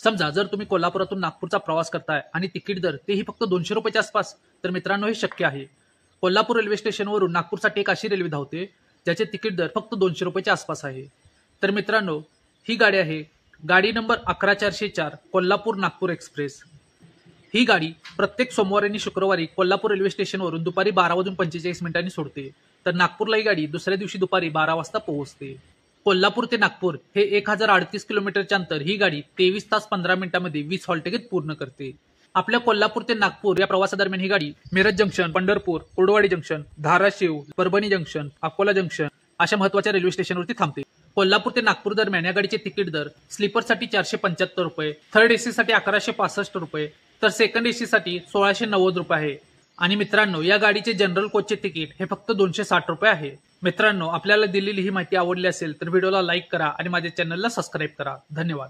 समजा जर तुम्ही कोल्हापुरातून नागपूरचा प्रवास करताय आणि तिकीट दर तेही फक्त 200 रुपयाच्या आसपास, तर मित्रांनो हे शक्य आहे. कोल्हापूर रेल्वे स्टेशनवरून नागपूरसाठी एक अशी रेल्वे धावते ज्याचे तिकीट दर फक्त 200 रुपयाच्या आसपास आहे. तर मित्रांनो ही गाडी आहे गाडी नंबर 11404 कोल्हापूर नागपूर एक्सप्रेस. ही गाडी प्रत्येक सोमवारी आणि शुक्रवारी कोल्हापूर रेल्वे स्टेशनवरून दुपारी 12:45 सोडते. तर नागपूरला ही गाडी दुसऱ्या दिवशी दुपारी 12 वाजता पोहोचते. कोल्हापूर ते नागपूर हे 1038 किलोमीटरचे अंतर ही गाडी 23 तास 15 मिनिटांमध्ये 20 हॉल्ट घेत पूर्ण करते. आपल्या कोल्हापूर ते नागपूर या प्रवासादरम्यान ही गाडी Miraj junction, Pandharpur, Kurduwadi junction, Dharashiv, Parbhani junction, Akola junction अशा महत्वाच्या रेल्वे स्टेशनवरती थांबते. कोल्हापूर ते नागपूर दरम्यान या गाडीचे तिकीट दर स्लीपरसाठी 475 रुपये, थर्ड एसी साठी 1165 रुपये, तर सेकंड एसी साठी 1690 रुपये आहे. आणि मित्रांनो या गाडीचे जनरल कोचचे तिकीट हे फक्त 260 रुपये आहे. मित्रांनो आपल्याला दिलेली ही माहिती आवडली असेल तर व्हिडिओला लाईक करा आणि माझ्या चॅनलला सबस्क्राईब करा. धन्यवाद.